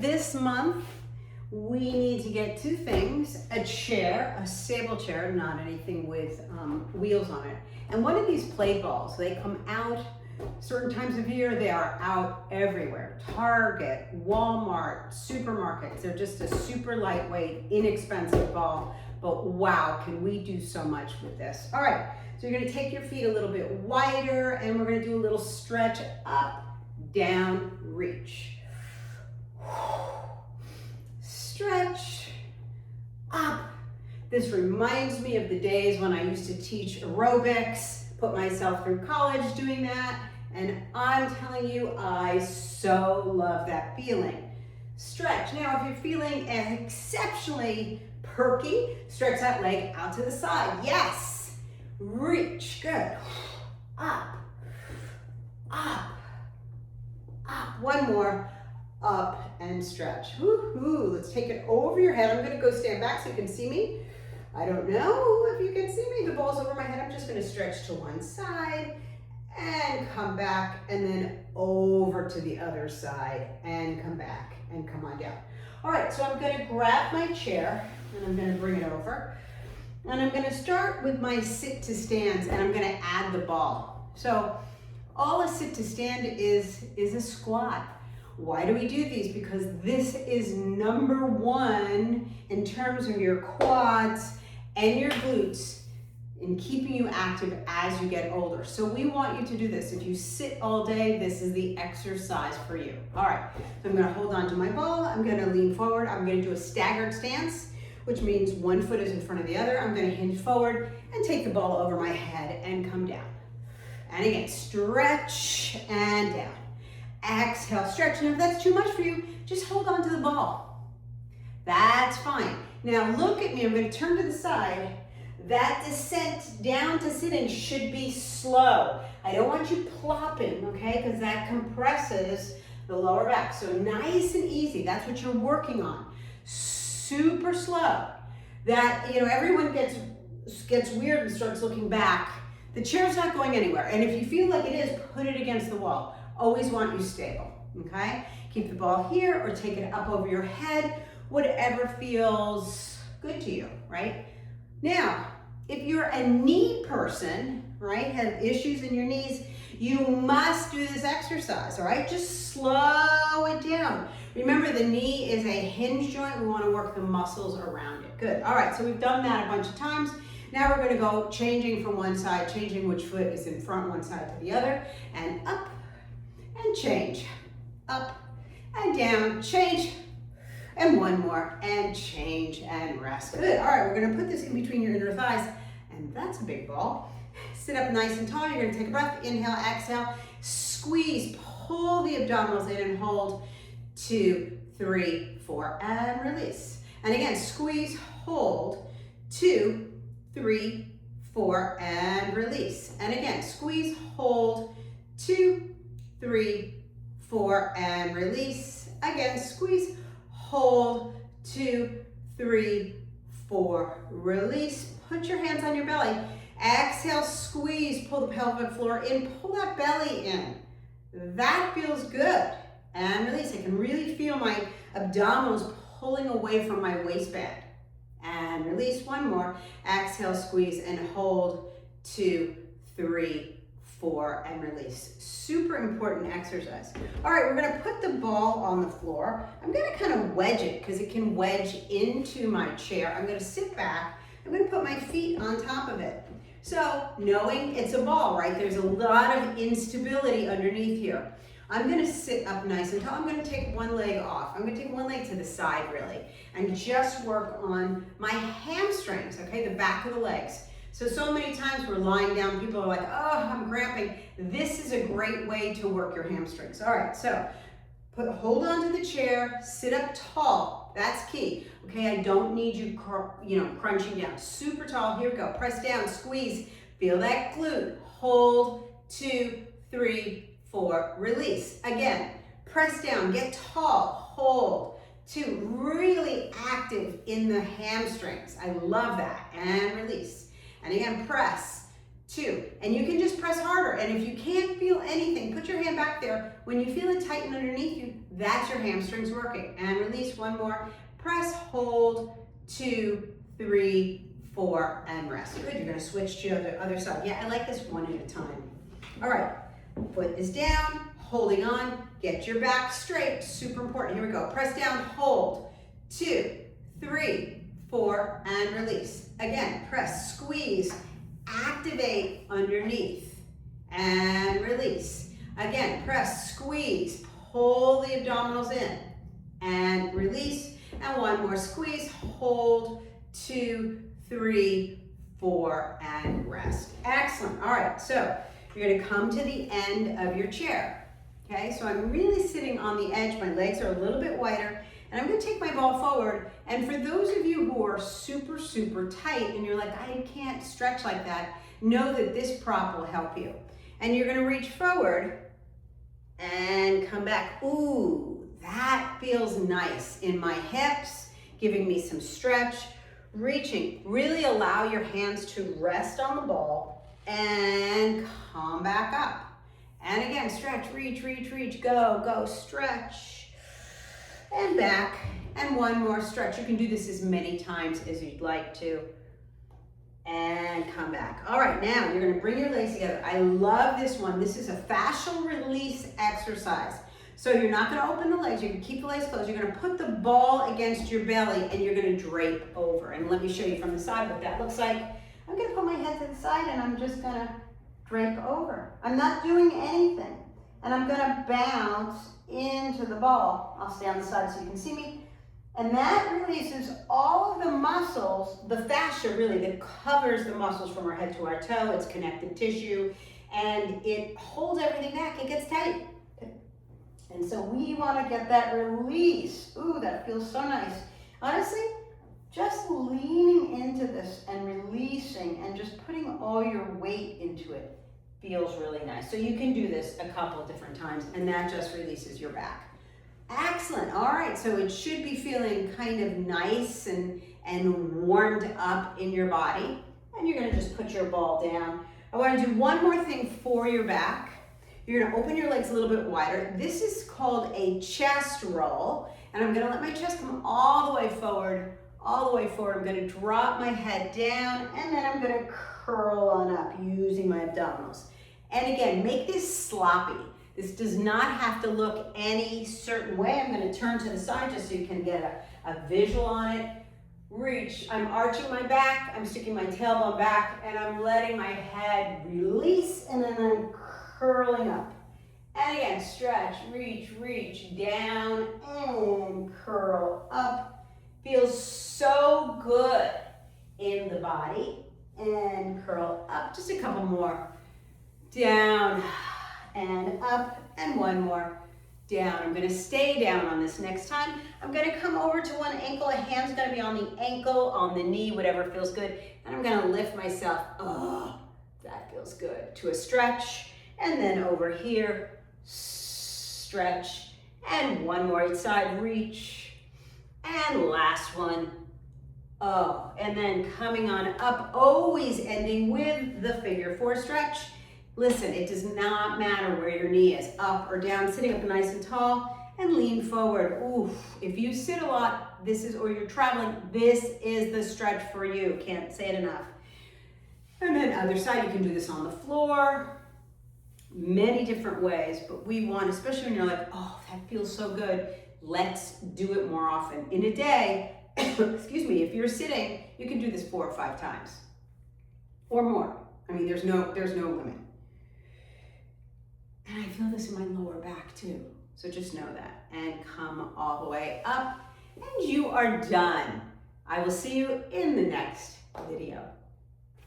This month, we need to get two things: a chair, a stable chair, not anything with wheels on it, and one of these play balls. They come out certain times of year. They are out everywhere. Target, Walmart, supermarkets. They're just a super lightweight, inexpensive ball, but wow, can we do so much with this. All right, so you're gonna take your feet a little bit wider, and we're gonna do a little stretch up, down, reach. Stretch up. This reminds me of the days when I used to teach aerobics, put myself through college doing that, and I'm telling you, I so love that feeling. Stretch. Now, if you're feeling exceptionally perky, stretch that leg out to the side. Yes. Reach. Good. Up. Up. Up. One more. Up and stretch. Woo-hoo. Let's take it over your head. I'm going to go stand back so you can see me. I don't know if you can see me. The ball's over my head. I'm just going to stretch to one side and come back, and then over to the other side and come back and come on down. All right, so I'm going to grab my chair and I'm going to bring it over. And I'm going to start with my sit to stands, and I'm going to add the ball. So all a sit to stand is a squat. Why do we do these? Because this is number one in terms of your quads and your glutes in keeping you active as you get older. So we want you to do this. If you sit all day, this is the exercise for you. All right, so I'm gonna hold on to my ball. I'm gonna lean forward. I'm gonna do a staggered stance, which means one foot is in front of the other. I'm gonna hinge forward and take the ball over my head and come down. And again, stretch and down. Exhale, stretch. And if that's too much for you, just hold on to the ball. That's fine. Now look at me. I'm going to turn to the side. That descent down to sit-in should be slow. I don't want you plopping, okay, because that compresses the lower back. So nice and easy. That's what you're working on. Super slow. That, you know, everyone gets weird and starts looking back. The chair's not going anywhere. And if you feel like it is, put it against the wall. Always want you stable, okay? Keep the ball here or take it up over your head, whatever feels good to you, right? Now, if you're a knee person, right, have issues in your knees, you must do this exercise, all right? Just slow it down. Remember, the knee is a hinge joint. We want to work the muscles around it. Good. All right, so we've done that a bunch of times. Now we're going to go changing from one side, changing which foot is in front, one side to the other, and up and change, up and down, change, and one more, and change and rest. Good. All right, we're going to put this in between your inner thighs, and that's a big ball. Sit up nice and tall. You're going to take a breath. Inhale, exhale, squeeze, pull the abdominals in and hold. 2, 3, 4, and release. And again, squeeze, hold. 2, 3, 4, and release. And again, squeeze, hold. 2, 3, 4, and release. Again, squeeze, hold. 2, 3, 4, release. Put your hands on your belly. Exhale, squeeze, pull the pelvic floor in, pull that belly in. That feels good. And release. I can really feel my abdominals pulling away from my waistband. And release. One more. Exhale, squeeze, and hold. 2, 3, 4, and release. Super important exercise. All right, we're going to put the ball on the floor. I'm going to kind of wedge it because it can wedge into my chair. I'm going to sit back. I'm going to put my feet on top of it. So knowing it's a ball, right? There's a lot of instability underneath here. I'm going to sit up nice and tall. I'm going to take one leg off. I'm going to take one leg to the side, really, and just work on my hamstrings, okay, the back of the legs. So many times we're lying down, people are like, oh, I'm cramping. This is a great way to work your hamstrings. All right, so hold on to the chair, sit up tall. That's key. Okay, I don't need you, crunching down. Super tall. Here we go. Press down, squeeze. Feel that glute. Hold. 2, 3, 4. Release. Again, press down. Get tall. Hold. 2. Really active in the hamstrings. I love that. And release. And again, press. 2. And you can just press harder. And if you can't feel anything, put your hand back there When you feel it tighten underneath you, that's your hamstrings working. And release, one more. Press, hold, 2, 3, 4, and rest. Good, you're gonna switch to the other side. Yeah, I like this one at a time. All right, foot is down, holding on, get your back straight, super important. Here we go, press down, hold, 2, 3, 4, and release. Again, press, squeeze, activate underneath, and release. Again, press, squeeze, pull the abdominals in, and release. And one more squeeze, hold, 2, 3, 4, and rest. Excellent. All right, so you're gonna come to the end of your chair. Okay, so I'm really sitting on the edge. My legs are a little bit wider, and I'm gonna take my ball forward. And for those of you who are super, super tight and you're like, I can't stretch like that, know that this prop will help you. And you're gonna reach forward and come back. Ooh, that feels nice in my hips, giving me some stretch. Reaching, really allow your hands to rest on the ball and come back up. And again, stretch, reach, reach, reach, go, go, stretch, and back. And one more stretch. You can do this as many times as you'd like to. And come back. All right, now you're gonna bring your legs together. I love this one. This is a fascial release exercise. So you're not gonna open the legs, you're gonna keep the legs closed. You're gonna put the ball against your belly and you're gonna drape over. And let me show you from the side what that looks like. I'm gonna put my head to the side and I'm just gonna drape over. I'm not doing anything. And I'm gonna bounce into the ball. I'll stay on the side so you can see me. And that releases all of the muscles, the fascia really, that covers the muscles from our head to our toe. It's connective tissue and it holds everything back. It gets tight. And so we want to get that release. Ooh, that feels so nice. Honestly, just leaning into this and releasing and just putting all your weight into it feels really nice. So you can do this a couple different times and that just releases your back. Excellent. All right, so it should be feeling kind of nice and warmed up in your body. And you're going to just put your ball down. I want to do one more thing for your back. You're gonna open your legs a little bit wider. This is called a chest roll. And I'm gonna let my chest come all the way forward, all the way forward. I'm gonna drop my head down and then I'm gonna curl on up using my abdominals. And again, make this sloppy. This does not have to look any certain way. I'm gonna turn to the side just so you can get a visual on it. Reach, I'm arching my back, I'm sticking my tailbone back, and I'm letting my head release, and then I'm curling up. And again, stretch, reach, reach, down, and curl up. Feels so good in the body. And curl up, just a couple more. Down, and up, and one more. Down. I'm gonna stay down on this next time. I'm gonna come over to one ankle. A hand's gonna be on the ankle, on the knee, whatever feels good. And I'm gonna lift myself, oh, that feels good, to a stretch. And then over here, stretch. And one more each side, reach. And last one, oh. And then coming on up, always ending with the figure 4 stretch. Listen, it does not matter where your knee is, up or down, sitting up nice and tall, and lean forward. Oof, if you sit a lot, or you're traveling, this is the stretch for you. Can't say it enough. And then other side, you can do this on the floor, many different ways, but we want, especially when you're like, oh, that feels so good, let's do it more often. In a day, excuse me, if you're sitting, you can do this 4 or 5 times, or more. I mean, there's no limit. And I feel this in my lower back too. So just know that. And come all the way up. And you are done. I will see you in the next video.